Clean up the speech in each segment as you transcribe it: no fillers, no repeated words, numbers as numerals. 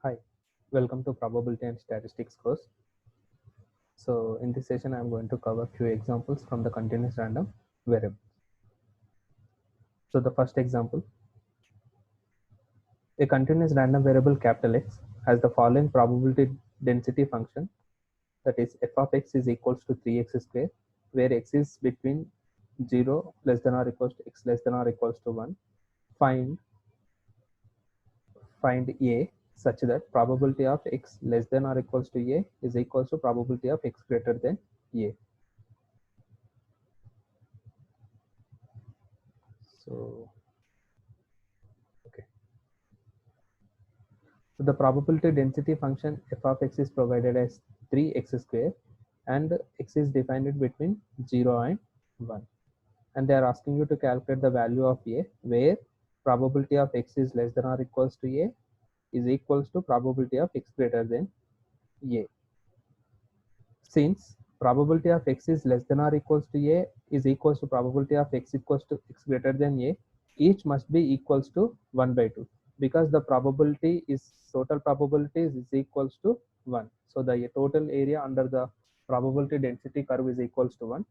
Hi, welcome to Probability and Statistics course. So in this session, I'm going to cover few examples from the continuous random variable. So the first example, a continuous random variable capital X has the following probability density function, that is f of x is equals to 3x square, where x is between 0 less than or equals to x less than or equals to 1. Find a such that probability of x less than or equals to a is equals to probability of x greater than a. So, okay. So the probability density function f of x is provided as 3x square and x is defined between 0 and 1. And they are asking you to calculate the value of a, where probability of x is less than or equals to a is equals to probability of x greater than a. Since probability of x is less than or equals to a is equals to probability of x equals to x greater than a, each must be equals to 1 by 2, because the probability is total probability is equals to 1. So the total area under the probability density curve is equals to 1.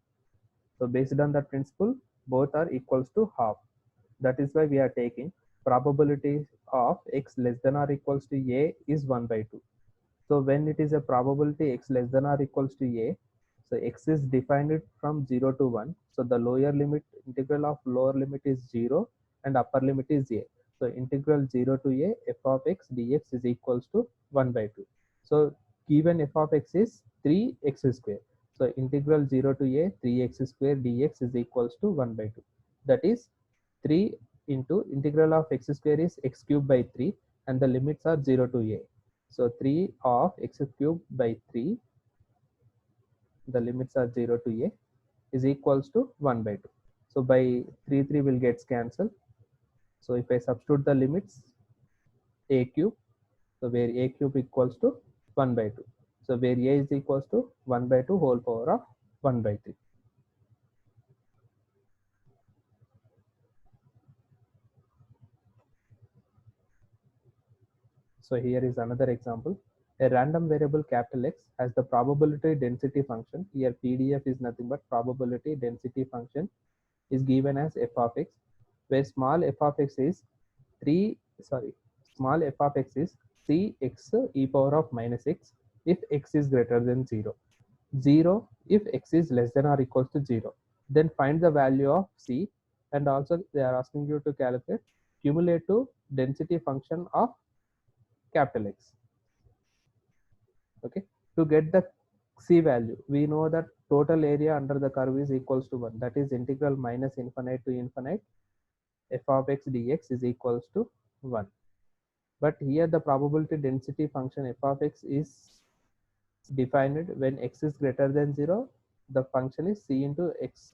So based on that principle, both are equals to half. That is why we are taking probability of x less than or equals to a is 1 by 2. So when it is a probability x less than or equals to a, so x is defined from 0 to 1. So the lower limit, integral of lower limit is 0 and upper limit is a. So integral 0 to a f of x dx is equals to 1 by 2. So given f of x is 3x square. So integral 0 to a 3x square dx is equals to 1 by 2. That is 3 into integral of x square is x cube by 3 and the limits are 0 to a. So 3 of x cube by 3, the limits are 0 to a, is equals to 1 by 2. So by 3 will get cancelled. So if I substitute the limits, a cube, so where a cube equals to 1 by 2. So where a is equals to 1 by 2 whole power of 1 by 3. So here is another example. A random variable capital X has the probability density function. Here PDF is nothing but probability density function is given as f of x, where small f of x is 3 sorry small f of x is cx e power of minus x if x is greater than 0, 0 if x is less than or equals to 0. Then find the value of c, and also they are asking you to calculate cumulative density function of capital X. Okay, to get the c value, we know that total area under the curve is equals to 1, that is integral minus infinite to infinite f of x dx is equals to 1. But here the probability density function f of x is defined when x is greater than 0, the function is c into x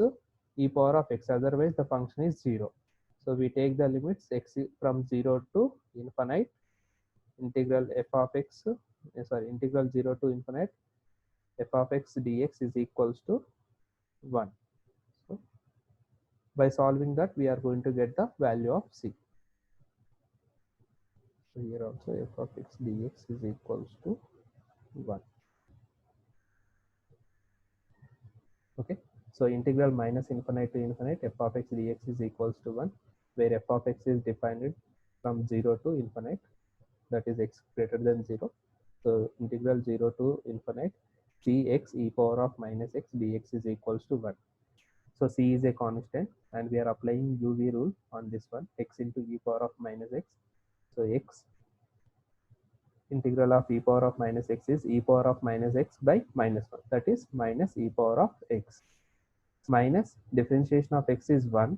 e power of x, otherwise the function is 0. So we take the limits x from 0 to infinite, integral f of x integral 0 to infinite f of x dx is equals to 1. So by solving that, we are going to get the value of c. So here also f of x dx is equals to 1. Okay, so integral minus infinite to infinite f of x dx is equals to 1, where f of x is defined from 0 to infinite, that is x greater than 0. So integral 0 to infinite cx e power of minus x dx is equals to 1. So c is a constant and we are applying UV rule on this one, x into e power of minus x. So x integral of e power of minus x is e power of minus x by minus 1, that is minus e power of x, minus differentiation of x is 1,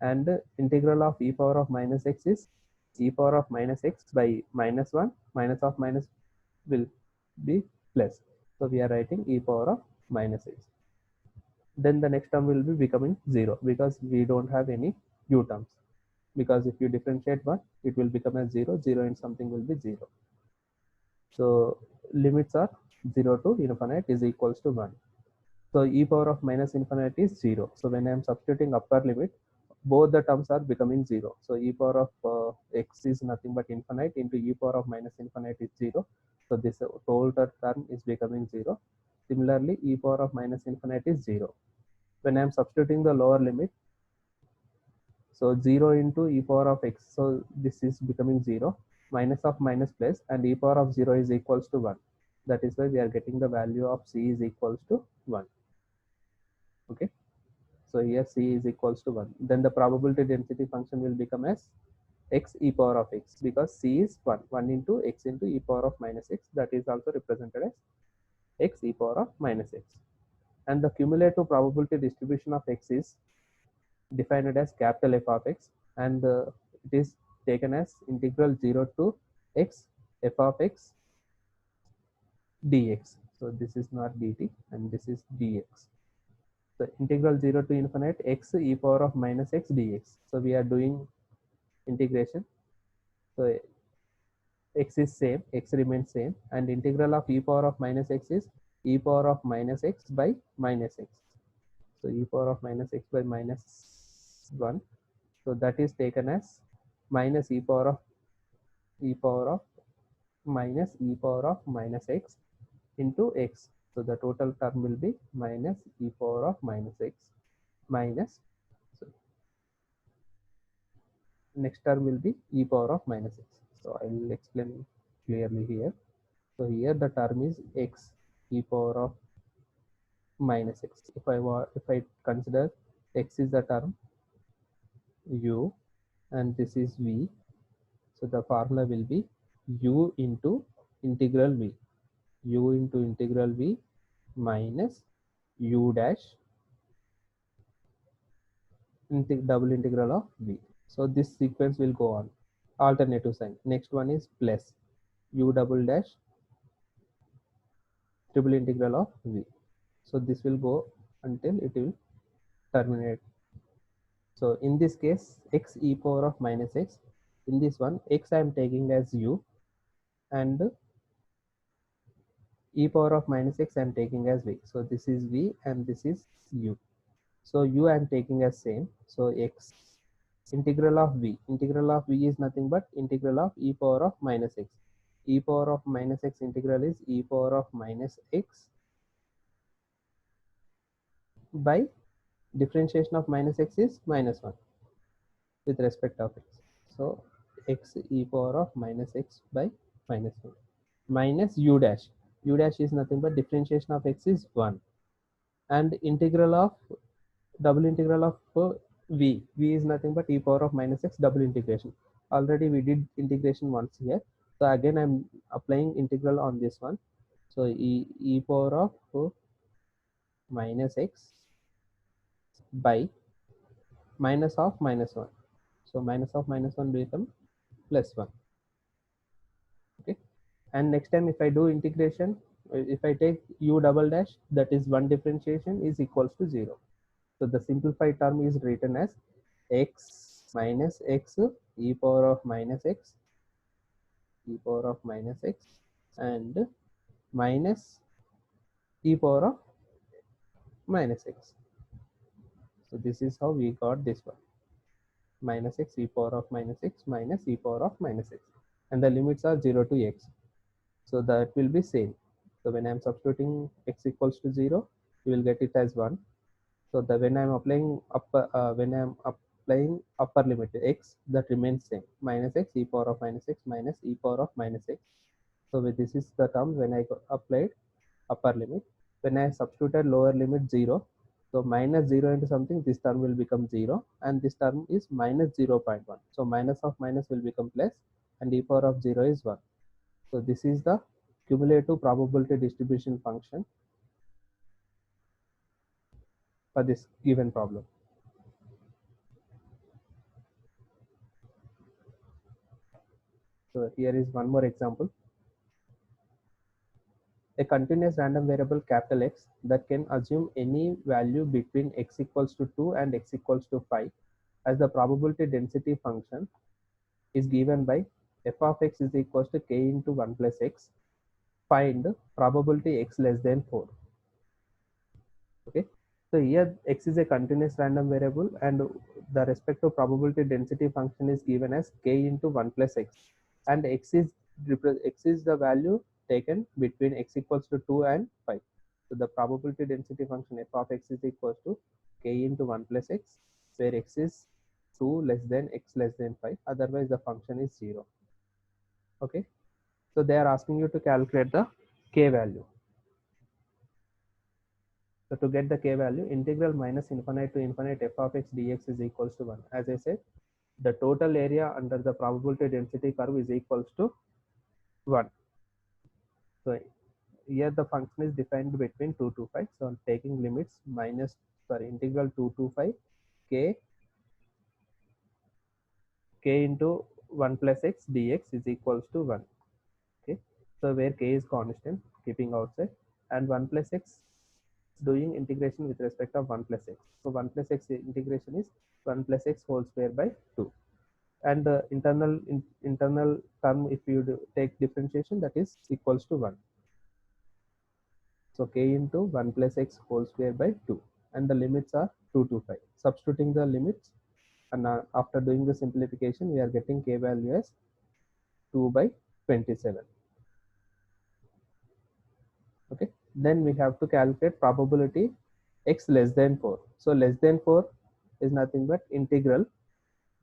and integral of e power of minus x is e power of minus x by minus 1, minus of minus will be plus. So we are writing e power of minus x. Then the next term will be becoming 0 because we don't have any u terms, because if you differentiate 1 it will become as 0, 0 and something will be 0. So limits are 0 to infinite is equals to 1. So e power of minus infinite is 0. So when I am substituting upper limit, both the terms are becoming 0. So e power of x is nothing but infinite into e power of minus infinite is 0. So this total term is becoming 0. Similarly, e power of minus infinite is 0. When I am substituting the lower limit, so 0 into e power of x, so this is becoming 0, minus of minus plus, and e power of 0 is equals to 1. That is why we are getting the value of c is equals to 1. Okay. So here c is equals to 1. Then the probability density function will become as x e power of x, because c is 1. 1 into x into e power of minus x, that is also represented as x e power of minus x. And the cumulative probability distribution of x is defined as capital F of x, and it is taken as integral 0 to x f of x dx. So this is not dt and this is dx. So integral 0 to infinite x e power of minus x dx. So we are doing integration. So x is same, x remains same, and integral of e power of minus x is e power of minus x by minus x. So e power of minus x by minus 1. So that is taken as minus e power of minus e power of minus x into x. So the total term will be minus e power of minus x minus, so next term will be e power of minus x. So I will explain clearly here. So here the term is x e power of minus x. If I consider x is the term u and this is v, so the formula will be u into integral v, u into integral v minus u dash double integral of v. So this sequence will go on. Alternative sign. Next one is plus u double dash triple integral of v. So this will go until it will terminate. So in this case, x e power of minus x. In this one, x I am taking as u, and e power of minus x I am taking as v. So this is v and this is u. So u I am taking as same. So x integral of v. Integral of v is nothing but integral of e power of minus x. E power of minus x integral is e power of minus x by differentiation of minus x is minus 1 with respect of x. So x e power of minus x by minus 1 minus u dash. U dash is nothing but differentiation of x is 1, and integral of double integral of v. V is nothing but e power of minus x double integration. Already we did integration once here. So again I'm applying integral on this one. So e power of minus x by minus of minus 1. So minus of minus 1 become plus 1. Okay. And next time if I do integration, if I take u double dash, that is one differentiation is equals to 0. So the simplified term is written as x minus x e power of minus x and minus e power of minus x. So this is how we got this one, minus x e power of minus x minus e power of minus x, and the limits are 0 to x. So that will be same. So when I am substituting x equals to 0, you will get it as 1. So the when I am applying upper limit to x, that remains same, minus x e power of minus x minus e power of minus x. So this is the term when I applied upper limit. When I substituted lower limit 0, so minus 0 into something, this term will become 0, and this term is minus 0.1. So minus of minus will become plus, and e power of 0 is 1. So this is the cumulative probability distribution function for this given problem. So here is one more example. A continuous random variable capital X that can assume any value between x equals to 2 and x equals to 5 as the probability density function is given by f of x is equals to k into 1 plus x. Find probability x less than 4. Okay. So here x is a continuous random variable and the respective probability density function is given as k into 1 plus x, and x is the value taken between x equals to 2 and 5. So the probability density function f of x is equals to k into 1 plus x, where x is 2 less than x less than 5, otherwise the function is 0. Okay, so they are asking you to calculate the k value. So to get the k value, integral minus infinite to infinite f of x dx is equals to 1. As I said, the total area under the probability density curve is equals to 1. So here the function is defined between 2 to 5. So I'm taking limits minus, sorry, integral 2 to 5 k into 1 plus x dx is equals to 1. Okay, so where k is constant, keeping outside, and 1 plus x doing integration with respect of 1 plus x. So 1 plus x integration is 1 plus x whole square by 2. And the internal term, if you take differentiation, that is equals to 1. So k into 1 plus x whole square by 2. And the limits are 2 to 5. Substituting the limits, and after doing the simplification, we are getting k value as 2 by 27. Okay, then we have to calculate probability x less than 4. So less than 4 is nothing but integral,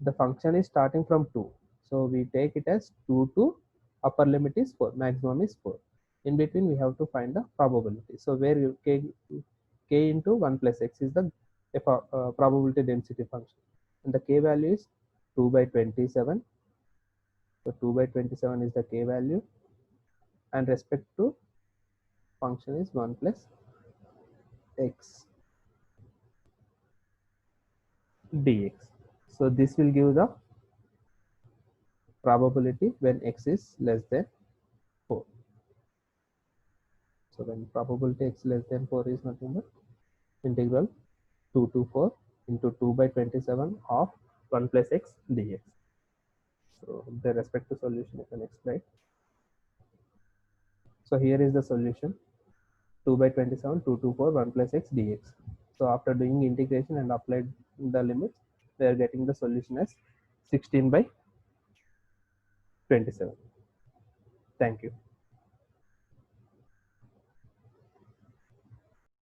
the function is starting from 2, so we take it as 2 to upper limit is 4, maximum is 4. In between we have to find the probability. So where you k into 1 plus x is the probability density function, and the k value is 2 by 27. So 2 by 27 is the k value, and respect to function is 1 plus x dx. So this will give the probability when x is less than 4. So when probability x less than 4 is nothing but integral 2 to 4 into 2 by 27 of 1 plus x dx. So the respective solution is the next slide. So here is the solution: 2 by 27, 2 to 4, 1 plus x dx. So after doing integration and applied the limits, we are getting the solution as 16 by 27. Thank you.